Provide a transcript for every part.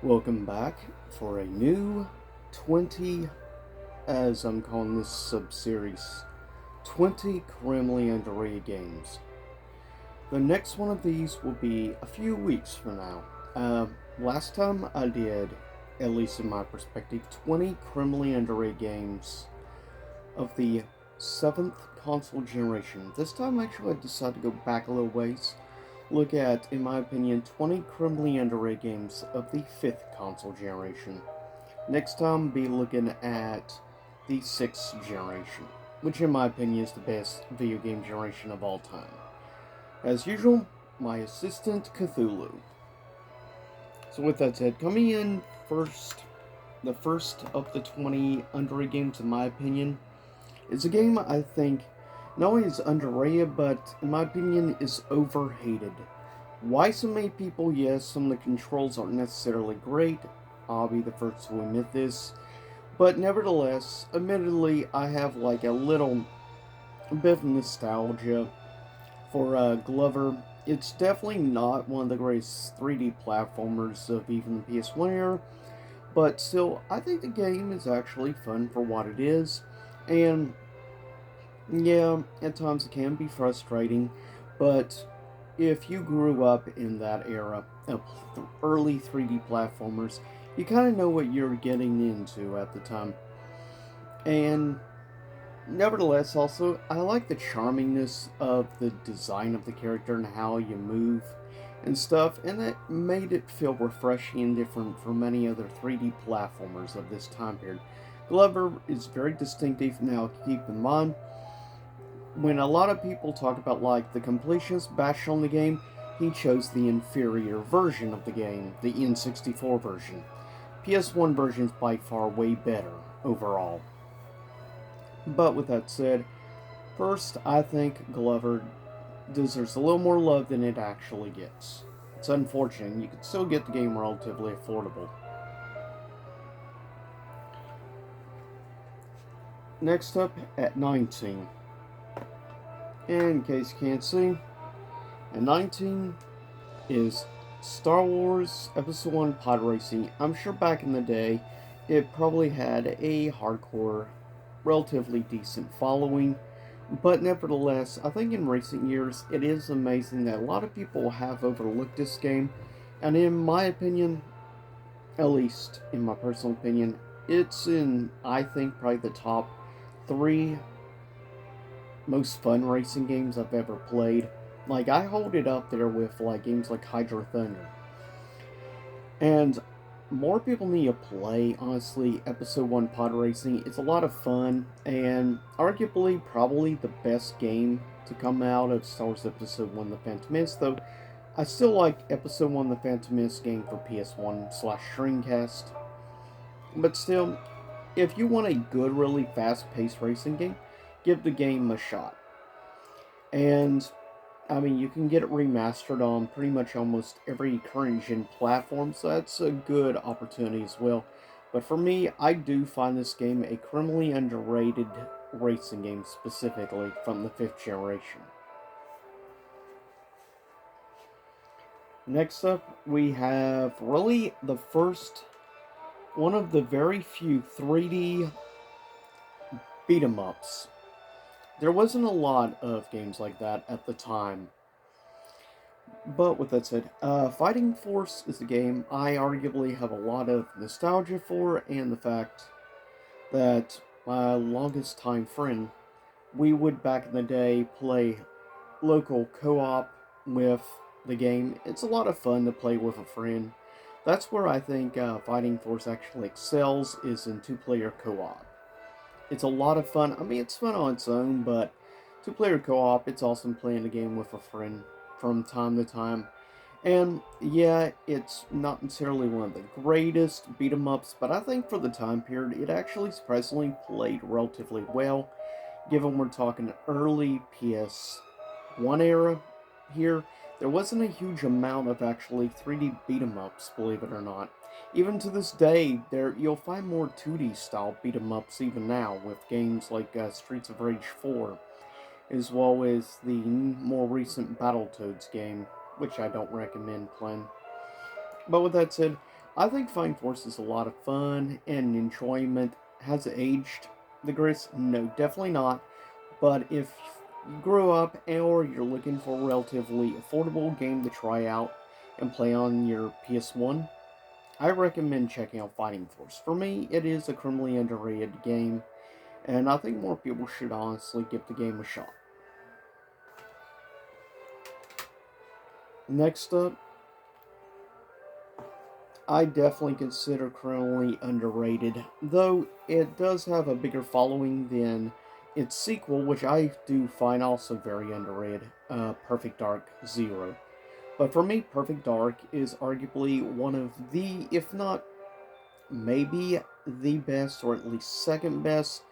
Welcome back for a new 20, as I'm calling this sub-series, 20 criminally underrated games. The next one of these will be a few weeks from now. Last time I did, at least in my perspective, 20 criminally underrated games of the 7th console generation. This time actually I decided to go back a little ways, look at, in my opinion, 20 criminally underrated games of the 5th console generation. Next time, be looking at the 6th generation, which in my opinion is the best video game generation of all time. As usual, my assistant Cthulhu. So with that said, coming in first, the first of the 20 underrated games in my opinion, is a game I think not only is underrated, but in my opinion is overhated. Why so many people? Yes, some of the controls aren't necessarily great. I'll be the first to admit this. But nevertheless, admittedly, I have like a bit of nostalgia for Glover. It's definitely not one of the greatest 3D platformers of even the PS1 era, but still, I think the game is actually fun for what it is. And yeah, at times it can be frustrating, but if you grew up in that era of early 3D platformers, you kind of know what you're getting into at the time. And nevertheless, also, I like the charmingness of the design of the character and how you move and stuff, and that made it feel refreshing and different from many other 3D platformers of this time period. Glover is very distinctive. Now, keep in mind, when a lot of people talk about like the completionist bash on the game, he chose the inferior version of the game, the N64 version. PS1 version is by far way better overall. But with that said, first I think Glover deserves a little more love than it actually gets. It's unfortunate. You can still get the game relatively affordable. Next up at 19. And in case you can't see, at 19 is Star Wars Episode 1 Pod Racing. I'm sure back in the day, it probably had a hardcore, relatively decent following, but nevertheless, I think in recent years, it is amazing that a lot of people have overlooked this game, and in my opinion, at least in my personal opinion, it's in, I think, probably the top 3 most fun racing games I've ever played. Like, I hold it up there with like games like Hydro Thunder. And more people need to play, honestly, Episode 1 Pod Racing. It's a lot of fun, and arguably probably the best game to come out of Star Wars Episode 1 The Phantom Menace, though I still like Episode 1 The Phantom Menace game for PS1/Dreamcast. But still, if you want a good, really fast-paced racing game, give the game a shot. And, I mean, you can get it remastered on pretty much almost every current gen platform, so that's a good opportunity as well. But for me, I do find this game a criminally underrated racing game, specifically from the 5th generation. Next up, we have really the first, one of the very few 3D beat 'em ups. There wasn't a lot of games like that at the time. But with that said, Fighting Force is a game I arguably have a lot of nostalgia for, and the fact that my longest time friend, we would back in the day play local co-op with the game. It's a lot of fun to play with a friend. That's where I think Fighting Force actually excels, is in two-player co-op. It's a lot of fun. I mean, it's fun on its own, but two-player co-op, it's awesome playing a game with a friend from time to time. And yeah, it's not necessarily one of the greatest beat 'em ups, but I think for the time period, it actually surprisingly played relatively well, given we're talking early PS1 era here. There wasn't a huge amount of actually 3D beat 'em ups, believe it or not. Even to this day, there you'll find more 2D style beat 'em ups even now, with games like Streets of Rage 4, as well as the more recent Battletoads game, which I don't recommend playing. But with that said, I think Flying Force is a lot of fun and enjoyment. Has it aged the Gris? No, definitely not. But if you grew up or you're looking for a relatively affordable game to try out and play on your PS1, I recommend checking out Fighting Force. For me, it is a criminally underrated game, and I think more people should honestly give the game a shot. Next up, I definitely consider criminally underrated, though it does have a bigger following than its sequel, which I do find also very underrated, Perfect Dark Zero. But for me, Perfect Dark is arguably one of the, if not maybe the best, or at least second best,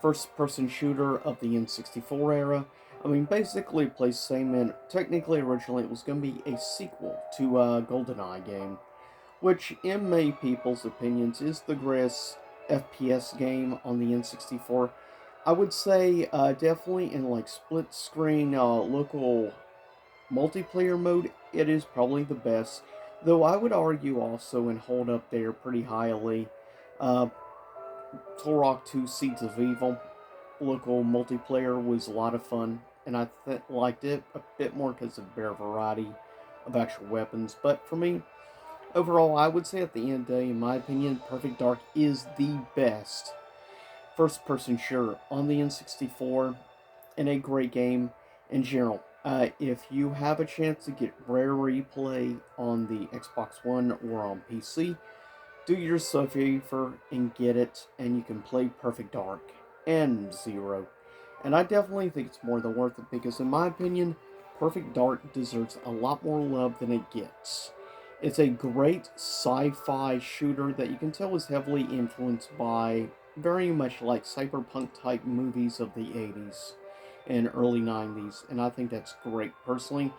first person shooter of the N64 era. I mean, basically, it plays the same, and technically, originally, it was going to be a sequel to a GoldenEye game, which, in many people's opinions, is the greatest FPS game on the N64. I would say, definitely in like split screen, local multiplayer mode, it is probably the best. Though I would argue also and hold up there pretty highly, uh, Turok 2 Seeds of Evil local multiplayer was a lot of fun, and I liked it a bit more because of bare variety of actual weapons. But for me, overall, I would say at the end of the day, in my opinion, Perfect Dark is the best first person shooter on the N64 and a great game in general. If you have a chance to get Rare Replay on the Xbox One or on PC, do yourself a favor and get it, and you can play Perfect Dark and Zero. And I definitely think it's more than worth it because, in my opinion, Perfect Dark deserves a lot more love than it gets. It's a great sci-fi shooter that you can tell is heavily influenced by very much like cyberpunk type movies of the 80s and early 90s, and I think that's great personally,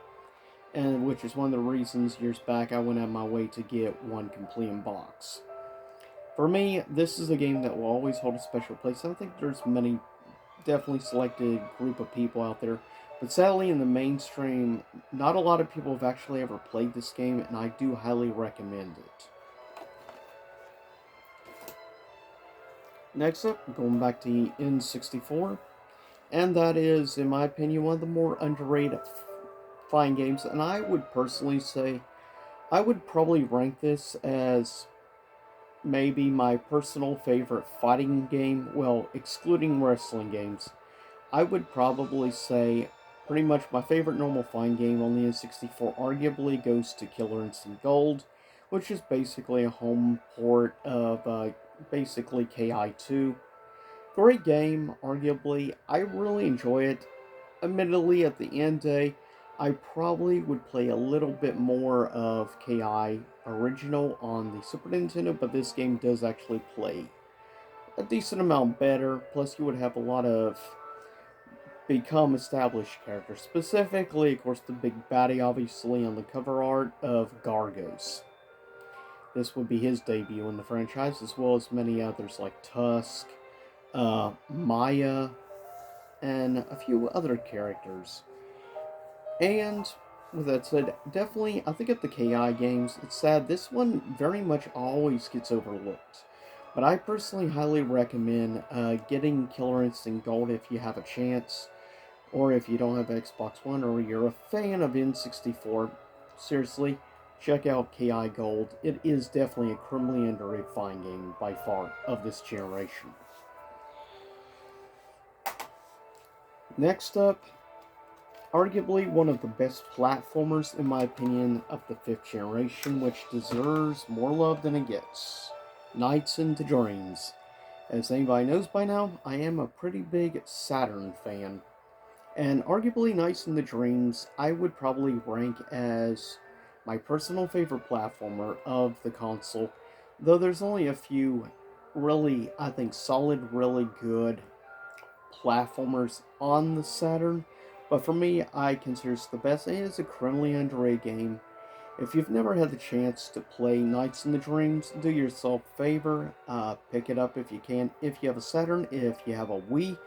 and which is one of the reasons years back I went out of my way to get one complete in box. For me, this is a game that will always hold a special place. I think there's many definitely selected group of people out there, but sadly in the mainstream, not a lot of people have actually ever played this game, and I do highly recommend it. Next up, going back to N64, and that is, in my opinion, one of the more underrated fighting games, and I would personally say I would probably rank this as maybe my personal favorite fighting game, well, excluding wrestling games. I would probably say pretty much my favorite normal fighting game on the N64 arguably goes to Killer Instinct Gold, which is basically a home port of basically KI2. Great game, arguably. I really enjoy it. Admittedly, at the end day, I probably would play a little bit more of KI original on the Super Nintendo, but this game does actually play a decent amount better. Plus, you would have a lot of become established characters. Specifically, of course, the big baddie, obviously, on the cover art of Gargos. This would be his debut in the franchise, as well as many others like Tusk, Maya, and a few other characters. And with that said, definitely, I think at the KI games, it's sad, this one very much always gets overlooked. But I personally highly recommend getting Killer Instinct Gold if you have a chance, or if you don't have Xbox One, or you're a fan of N64. Seriously, check out KI Gold. It is definitely a criminally underrated fighting game by far of this generation. Next up, arguably one of the best platformers, in my opinion, of the 5th generation, which deserves more love than it gets. Nights into Dreams. As anybody knows by now, I am a pretty big Saturn fan. And arguably Nights into Dreams, I would probably rank as my personal favorite platformer of the console, though there's only a few really, I think, solid, really good platformers on the Saturn, but for me, I consider it the best. It is a criminally underrated game. If you've never had the chance to play Nights in the Dreams, do yourself a favor. Pick it up if you can. If you have a Saturn, if you have a Wii,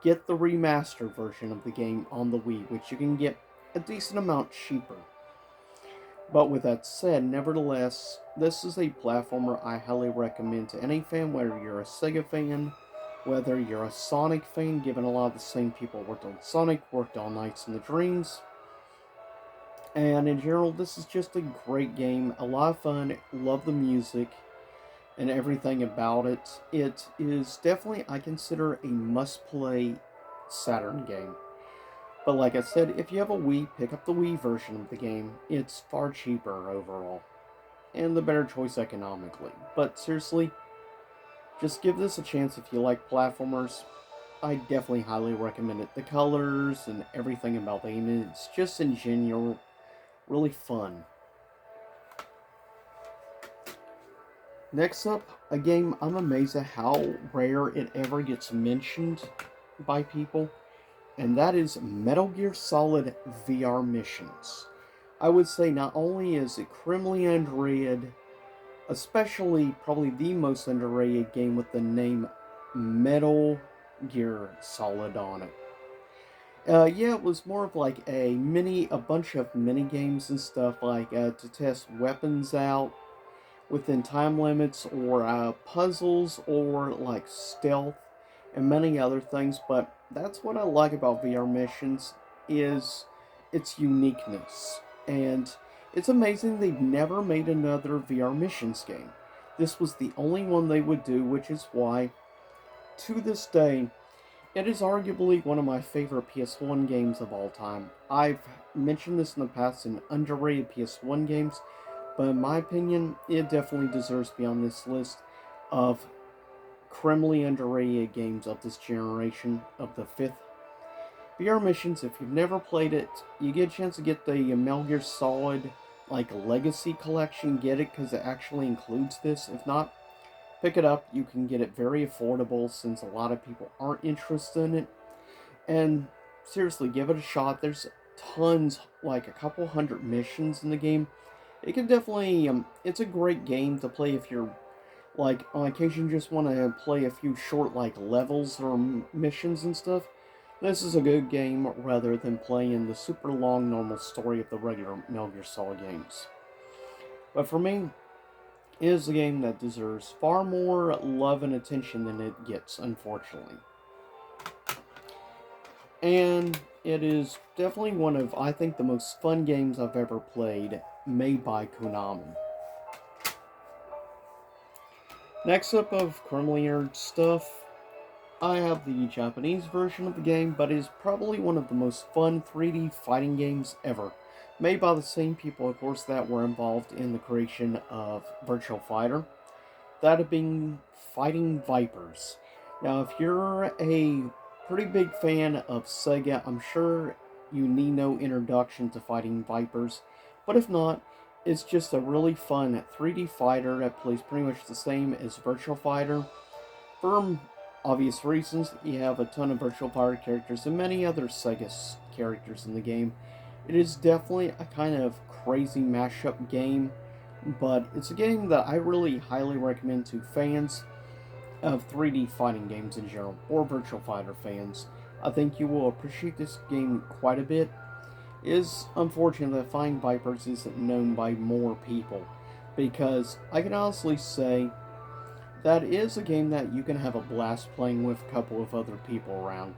get the remastered version of the game on the Wii, which you can get a decent amount cheaper. But with that said, nevertheless, this is a platformer I highly recommend to any fan, whether you're a Sega fan, whether you're a Sonic fan, given a lot of the same people worked on Sonic, worked on Nights in the Dreams. And in general, this is just a great game, a lot of fun, love the music and everything about it. It is definitely, I consider, a must-play Saturn game. But like I said, if you have a Wii, pick up the Wii version of the game. It's far cheaper overall, and the better choice economically. But seriously, just give this a chance if you like platformers. I definitely highly recommend it. The colors and everything about the game, it's just in general really fun. Next up, a game I'm amazed at how rare it ever gets mentioned by people, and that is Metal Gear Solid VR Missions. I would say not only is it criminally underrated, especially probably the most underrated game with the name Metal Gear Solid on it. Yeah, it was more of like a bunch of mini games and stuff like to test weapons out within time limits, or puzzles, or like stealth and many other things. But that's what I like about VR missions, is its uniqueness. And it's amazing they've never made another VR missions game. This was the only one they would do, which is why to this day it is arguably one of my favorite PS1 games of all time. I've mentioned this in the past in underrated PS1 games, but in my opinion, it definitely deserves to be on this list of criminally underrated games of this generation, of the fifth. VR Missions, if you've never played it, you get a chance to get the Metal Gear Solid like Legacy Collection. Get it because it actually includes this. If not, pick it up. You can get it very affordable since a lot of people aren't interested in it. And seriously, give it a shot. There's tons, like a couple hundred missions in the game. It can definitely, it's a great game to play if you're, like, on occasion just want to play a few short, like, levels or missions and stuff. This is a good game rather than playing the super long normal story of the regular Metal Gear Solid games. But for me, it is a game that deserves far more love and attention than it gets, unfortunately. And it is definitely one of, I think, the most fun games I've ever played, made by Konami. Next up of criminally earned stuff, I have the Japanese version of the game, but it is probably one of the most fun 3D fighting games ever. Made by the same people, of course, that were involved in the creation of Virtual Fighter. That being Fighting Vipers. Now, if you're a pretty big fan of Sega, I'm sure you need no introduction to Fighting Vipers. But if not, it's just a really fun 3D fighter that plays pretty much the same as Virtual Fighter. For obvious reasons, you have a ton of Virtual Fighter characters and many other Sega characters in the game. It is definitely a kind of crazy mashup game, but it's a game that I really highly recommend to fans of 3D fighting games in general, or Virtual Fighter fans. I think you will appreciate this game quite a bit. It is unfortunate that Fighting Vipers isn't known by more people, because I can honestly say that is a game that you can have a blast playing with a couple of other people around.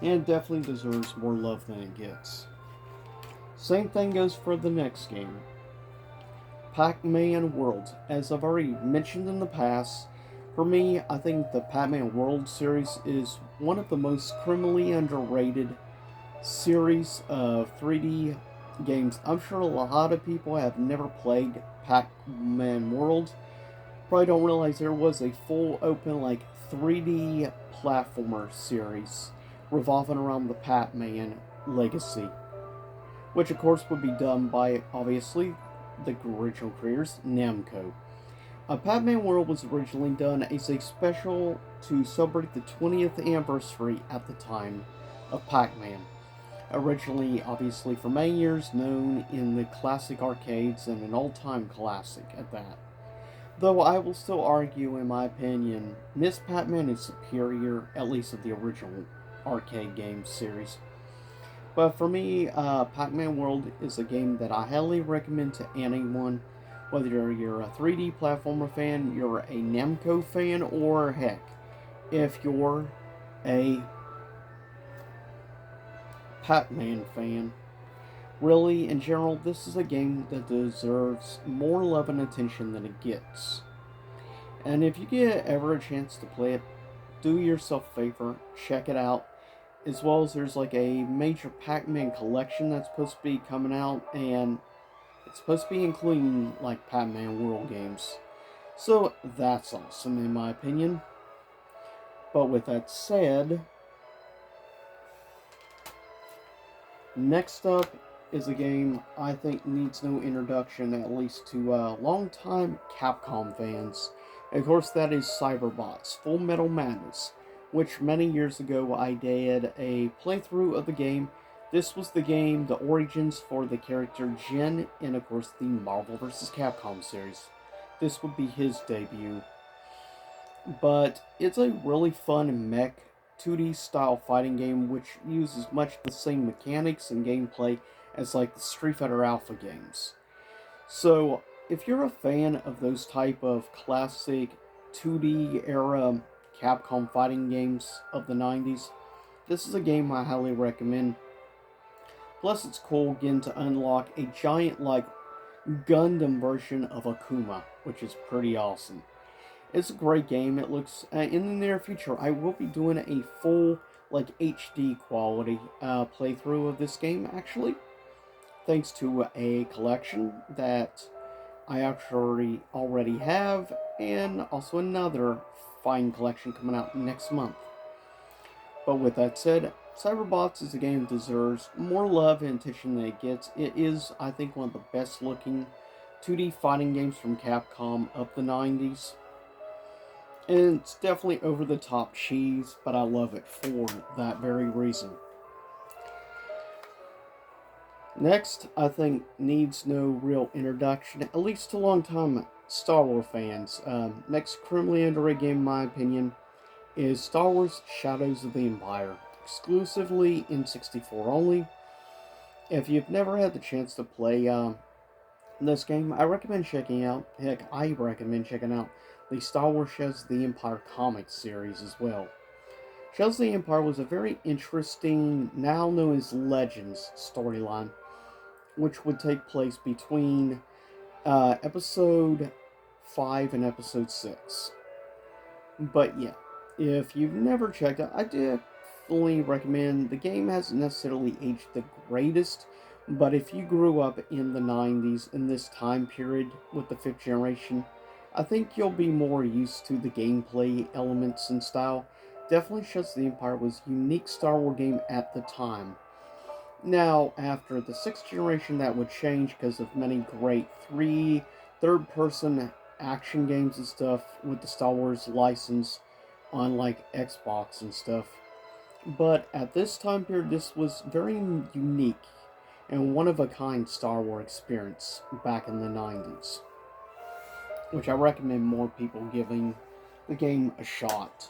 And it definitely deserves more love than it gets. Same thing goes for the next game, PacMan World. As I've already mentioned in the past, for me, I think the PacMan World series is one of the most criminally underrated series of 3D games. I'm sure a lot of people have never played PacMan World. Probably don't realize there was a full open, like, 3D platformer series revolving around the Pac-Man legacy, which of course would be done by, obviously, the original creators, Namco. Pac-Man World was originally done as a special to celebrate the 20th anniversary at the time of Pac-Man. Originally, obviously, for many years known in the classic arcades, and an all-time classic at that. Though I will still argue, in my opinion, Miss Pac-Man is superior, at least of the original arcade game series. But for me, PacMan World is a game that I highly recommend to anyone, whether you're a 3D platformer fan, you're a Namco fan, or heck, if you're a Pac-Man fan. Really, in general, this is a game that deserves more love and attention than it gets. And if you get ever a chance to play it, do yourself a favor, check it out. As well as there's like a major Pac-Man collection that's supposed to be coming out, and it's supposed to be including like PacMan World games. So that's awesome in my opinion. But with that said, next up is a game I think needs no introduction, at least to long-time Capcom fans. Of course, that is Cyberbots, Full Metal Madness, which many years ago I did a playthrough of the game. This was the game, the origins for the character Jin, in of course the Marvel vs. Capcom series. This would be his debut. But it's a really fun mech 2D style fighting game which uses much the same mechanics and gameplay as like the Street Fighter Alpha games. So if you're a fan of those type of classic 2D era Capcom fighting games of the 90s, this is a game I highly recommend. Plus it's cool getting to unlock a giant like Gundam version of Akuma, which is pretty awesome. It's a great game. It looks, in the near future, I will be doing a full, like, HD quality playthrough of this game, actually. Thanks to a collection that I actually already have, and also another fine collection coming out next month. But with that said, Cyberbots is a game that deserves more love and attention than it gets. It is, I think, one of the best looking 2D fighting games from Capcom of the 90s. And it's definitely over the top cheese, but I love it for that very reason. Next, I think needs no real introduction, at least to long-time Star Wars fans. Next criminally underrated game, in my opinion, is Star Wars Shadows of the Empire, exclusively in 64 only. If you've never had the chance to play this game, I recommend checking out. Heck, I recommend checking out the Star Wars Shadows of the Empire comic series as well. Shadows of the Empire was a very interesting, now known as Legends, storyline, which would take place between episode 5 and episode 6. But yeah, if you've never checked it, I definitely recommend. The game hasn't necessarily aged the greatest, but if you grew up in the 90s, in this time period with the 5th generation, I think you'll be more used to the gameplay elements and style. Definitely Shadows of the Empire was a unique Star Wars game at the time. Now, after the 6th generation, that would change because of many great third-person action games and stuff with the Star Wars license on like Xbox and stuff. But at this time period, this was very unique and one-of-a-kind Star Wars experience back in the 90s, which I recommend more people giving the game a shot.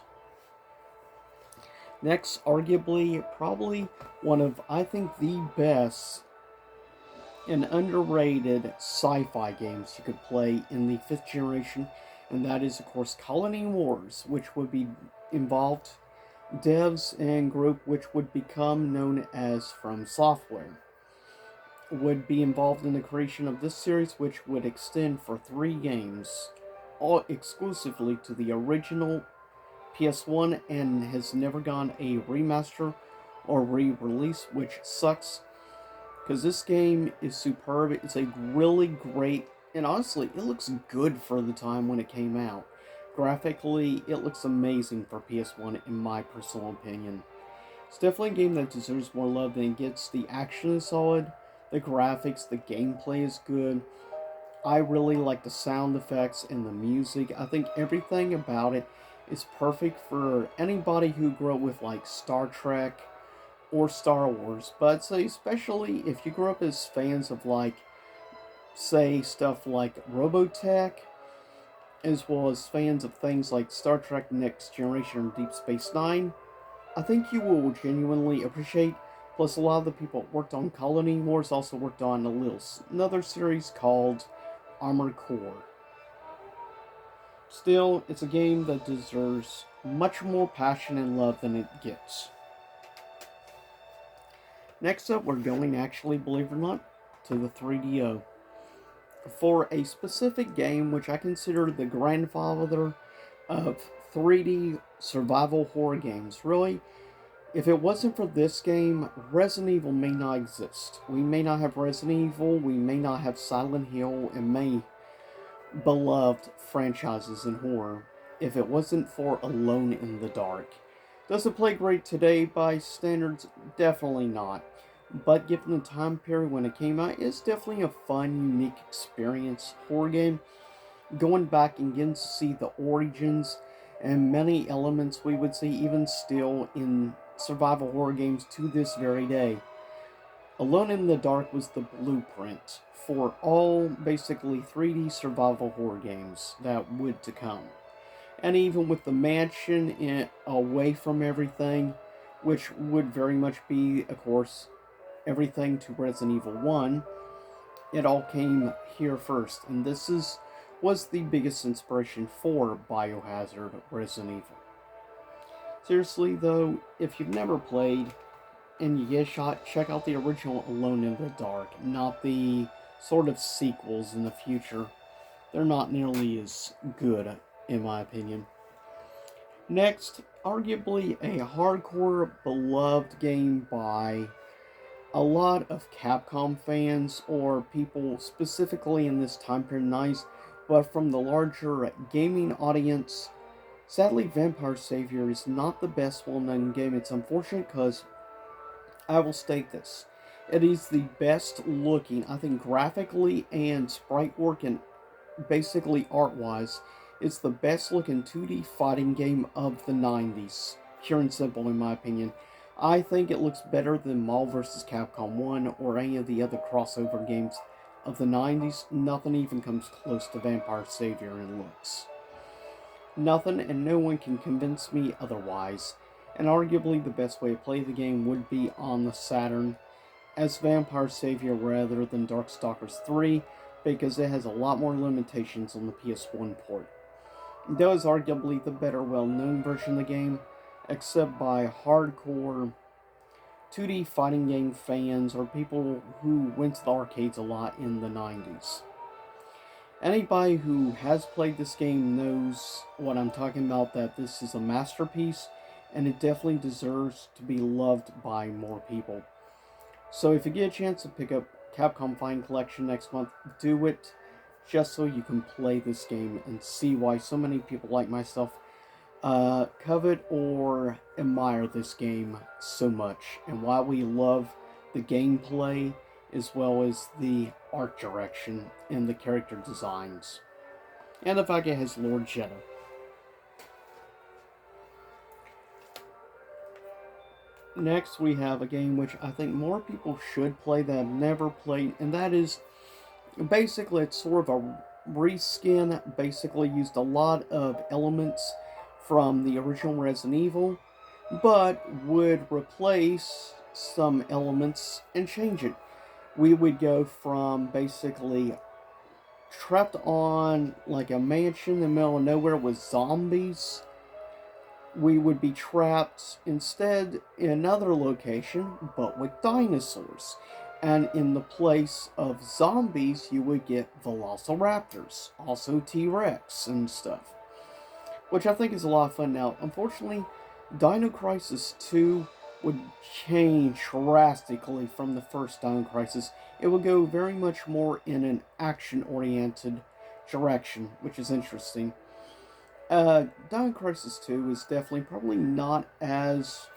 Next, arguably, probably one of, I think, the best and underrated sci-fi games you could play in the 5th generation, and that is, of course, Colony Wars, which would be involved devs and group which would become known as From Software would be involved in the creation of this series, which would extend for 3 games, all exclusively to the original PS1, and has never gone a remaster or re-release, which sucks, because this game is superb. It's a really great, and honestly, it looks good for the time when it came out. Graphically, it looks amazing for PS1, in my personal opinion. It's definitely a game that deserves more love than it gets. The action is solid, the graphics, the gameplay is good. I really like the sound effects and the music. I think everything about it is perfect for anybody who grew up with like Star Trek or Star Wars. But say especially if you grew up as fans of like, say, stuff like Robotech, as well as fans of things like Star Trek Next Generation or Deep Space Nine, I think you will genuinely appreciate Plus, a lot of the people that worked on Colony Wars also worked on another series called Armored Core. Still, it's a game that deserves much more passion and love than it gets. Next up, we're going, actually, believe it or not, to the 3DO. For a specific game which I consider the grandfather of 3D survival horror games. Really, if it wasn't for this game, Resident Evil may not exist. We may not have Resident Evil, we may not have Silent Hill, and many beloved franchises in horror if it wasn't for Alone in the Dark. Does it play great today by standards? Definitely not. But given the time period when it came out, it's definitely a fun, unique experience horror game. Going back and getting to see the origins and many elements we would see even still in survival horror games to this very day. Alone in the Dark was the blueprint for all basically 3D survival horror games that would to come. And even with the mansion away from everything, which would very much be, of course, everything to Resident Evil 1, it all came here first. And this was the biggest inspiration for Biohazard Resident Evil. Seriously though, if you've never played and you get a shot, check out the original Alone in the Dark, not the sort of sequels in the future. They're not nearly as good, in my opinion. Next, arguably a hardcore beloved game by a lot of Capcom fans, or people specifically in this time period, nice, but from the larger gaming audience. Sadly, Vampire Savior is not the best well-known game. It's unfortunate because I will state this. It is the best looking, I think, graphically and sprite work and basically art-wise. It's the best looking 2D fighting game of the 90s. Pure and simple, in my opinion. I think it looks better than Marvel vs. Capcom 1 or any of the other crossover games of the 90s. Nothing even comes close to Vampire Savior in looks. Nothing, and no one can convince me otherwise. And arguably the best way to play the game would be on the Saturn as Vampire Savior rather than Darkstalkers 3, because it has a lot more limitations on the PS1 port. Though is arguably the better well-known version of the game, except by hardcore 2D fighting game fans or people who went to the arcades a lot in the 90s. Anybody who has played this game knows what I'm talking about, that this is a masterpiece, and it definitely deserves to be loved by more people. So if you get a chance to pick up Capcom Fighting Collection next month, do it, just so you can play this game and see why so many people like myself covet or admire this game so much, and why we love the gameplay as well as the art direction and the character designs, and the fact it has Lord Jeddah. Next, we have a game which I think more people should play that have never played, and that is basically, it's sort of a reskin. Basically used a lot of elements from the original Resident Evil, but would replace some elements and change it. We would go from basically trapped on like a mansion in the middle of nowhere with zombies. We would be trapped instead in another location, but with dinosaurs. And in the place of zombies, you would get velociraptors, also T-Rex and stuff, which I think is a lot of fun. Now, unfortunately, Dino Crisis 2 would change drastically from the first Dino Crisis. It would go very much more in an action-oriented direction, which is interesting. Dino Crisis 2 is definitely probably not as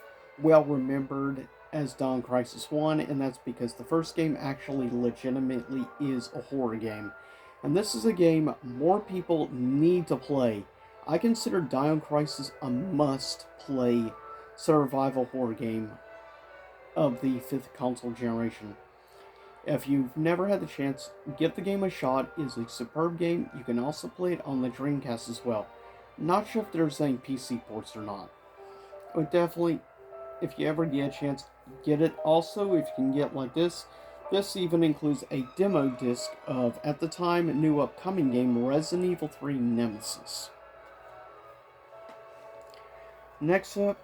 well remembered as Dino Crisis 1, and that's because the first game actually legitimately is a horror game. And this is a game more people need to play. I consider Dino Crisis a must-play survival horror game of the 5th console generation. If you've never had the chance, give the game a shot. It is a superb game. You can also play it on the Dreamcast as well. Not sure if there's any PC ports or not. But definitely if you ever get a chance, get it. Also, if you can get like this even includes a demo disc of, at the time, a new upcoming game, Resident Evil 3 Nemesis. Next up,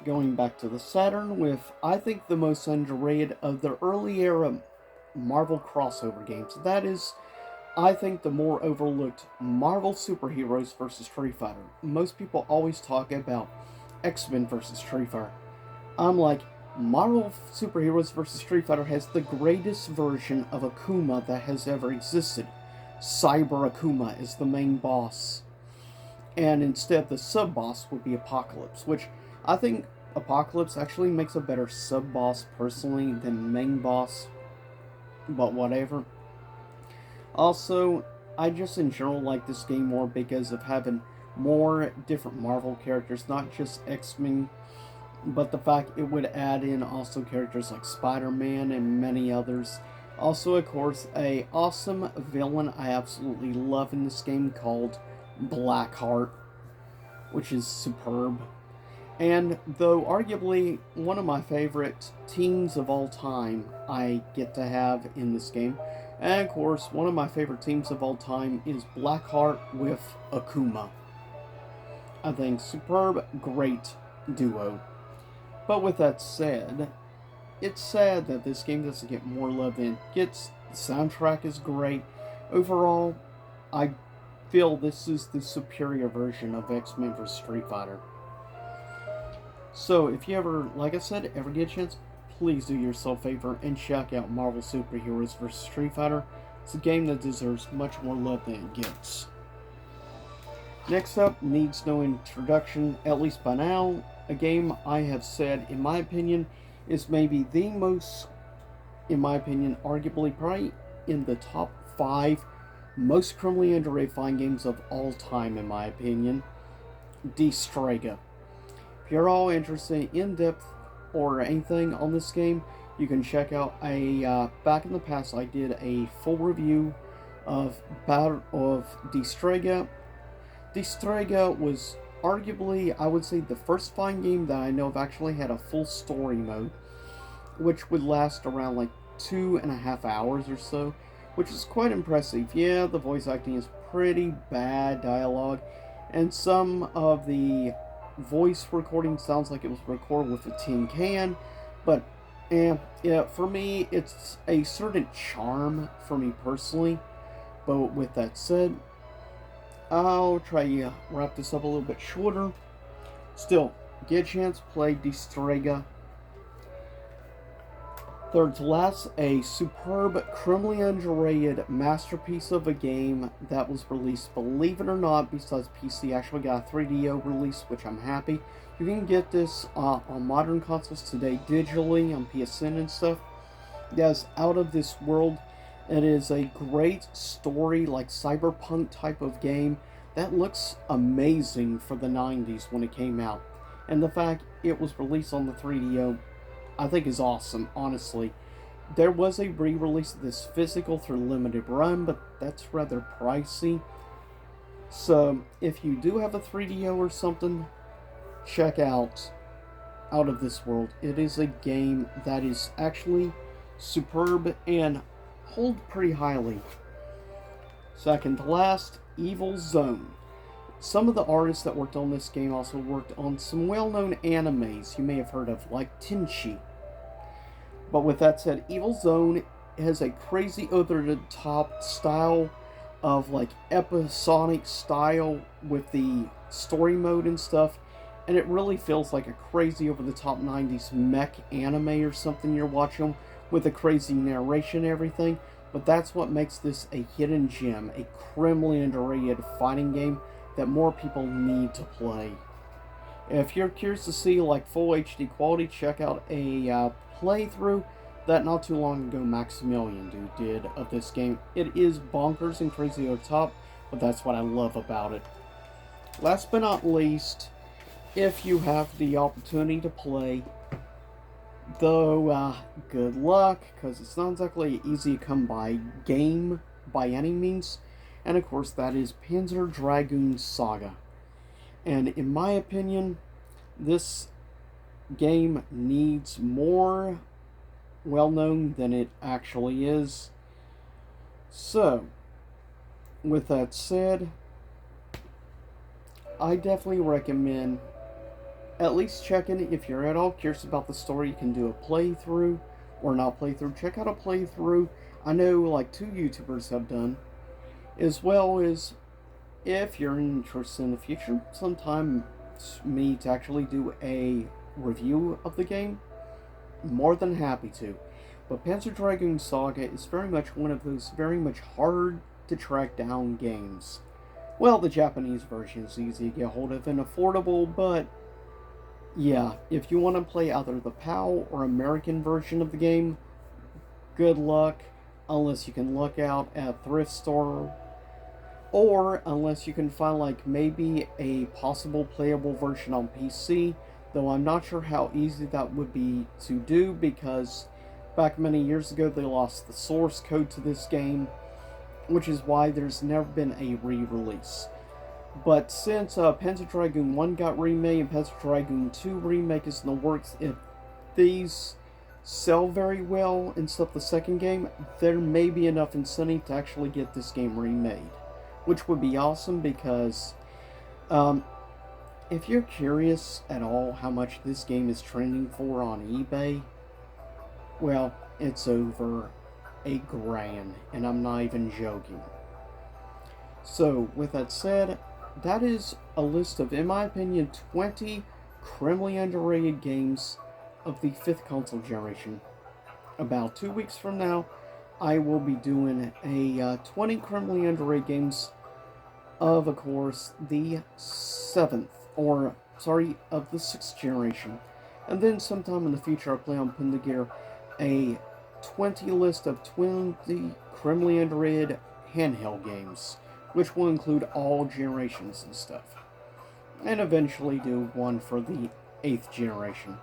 going back to the Saturn with, I think, the most underrated of the early era Marvel crossover games. That is, I think, the more overlooked Marvel superheroes versus Street Fighter. Most people always talk about X-Men versus Street Fighter. I'm like, Marvel superheroes versus Street Fighter has the greatest version of Akuma that has ever existed. Cyber Akuma is the main boss. And instead, the sub-boss would be Apocalypse, which I think Apocalypse actually makes a better sub-boss personally than main boss, but whatever. Also, I just in general like this game more because of having more different Marvel characters, not just X-Men, but the fact it would add in also characters like Spider-Man and many others. Also, of course, a awesome villain I absolutely love in this game called Blackheart, which is superb. And though arguably one of my favorite teams of all time I get to have in this game, and of course one of my favorite teams of all time is Blackheart with Akuma. I think superb, great duo. But with that said, it's sad that this game doesn't get more love than it gets. The soundtrack is great. Overall, I feel this is the superior version of X-Men vs. Street Fighter. So, if you ever, like I said, ever get a chance, please do yourself a favor and check out Marvel Superheroes vs. Street Fighter. It's a game that deserves much more love than it gets. Next up, needs no introduction, at least by now, a game I have said, in my opinion, is maybe the most, in my opinion, arguably probably in the top 5 most criminally underrated fighting games of all time, in my opinion, Straga. If you're all interested in in-depth or anything on this game, you can check out back in the past I did a full review of Straga. Straga was arguably, I would say, the first fighting game that I know of actually had a full story mode, which would last around like 2.5 hours or so, which is quite impressive. Yeah, the voice acting is pretty bad dialogue, and some of the voice recording sounds like it was recorded with a tin can, but yeah, for me, it's a certain charm for me personally. But with that said, I'll try to wrap this up a little bit shorter. Still, get a chance, play Straga. Third to last, a superb, criminally underrated masterpiece of a game that was released, believe it or not, besides PC, actually got a 3DO release, which I'm happy. You can get this on modern consoles today digitally on PSN and stuff. Yes, Out of This World. It is a great story, like cyberpunk type of game that looks amazing for the 90s when it came out. And the fact it was released on the 3DO, I think is awesome, honestly. There was a re-release of this physical through limited run, but that's rather pricey. So, if you do have a 3DO or something, check out Out of This World. It is a game that is actually superb and hold pretty highly. Second to last, Evil Zone. Some of the artists that worked on this game also worked on some well-known animes you may have heard of, like Tenchi. But with that said, Evil Zone has a crazy over-the-top style of like episodic style with the story mode and stuff, and it really feels like a crazy over-the-top 90s mech anime or something you're watching with a crazy narration and everything. But that's what makes this a hidden gem, a criminally underrated fighting game that more people need to play. If you're curious to see like full HD quality, check out a playthrough that not too long ago Maximilian Dude did of this game. It is bonkers and crazy over top, but that's what I love about it. Last but not least, if you have the opportunity to play, though good luck, because it's not exactly an easy to come by game by any means, and of course that is Panzer Dragoon Saga. And in my opinion, this game needs more well known than it actually is. So, with that said, I definitely recommend at least checking it. If you're at all curious about the story, you can do a playthrough, or not playthrough, check out a playthrough. I know like 2 YouTubers have done, as well as if you're interested in the future, sometime me to actually do a review of the game, more than happy to. But Panzer Dragoon Saga is very much one of those very much hard to track down games. Well, the Japanese version is easy to get hold of and affordable, but yeah, if you want to play either the PAL or American version of the game, good luck, unless you can look out at a thrift store, or unless you can find like maybe a possible playable version on PC, though I'm not sure how easy that would be to do because back many years ago they lost the source code to this game, which is why there's never been a re-release. But since Panzer Dragoon 1 got remade and Panzer Dragoon 2 remake is in the works, if these sell very well instead of the second game, there may be enough incentive to actually get this game remade. Which would be awesome because if you're curious at all how much this game is trending for on eBay, well, it's over $1,000, and I'm not even joking. So, with that said, that is a list of, in my opinion, 20 criminally underrated games of the 5th console generation. About 2 weeks from now, I will be doing a 20 criminally underrated games of course, the 7th, of the 6th generation. And then sometime in the future, I plan on putting together a 20 list of 20 criminally underrated handheld games, which will include all generations and stuff. And eventually do one for the 8th generation.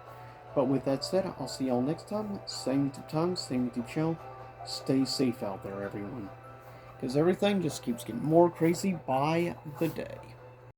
But with that said, I'll see y'all next time. Same YouTube time, same YouTube channel. Stay safe out there, everyone. Because everything just keeps getting more crazy by the day.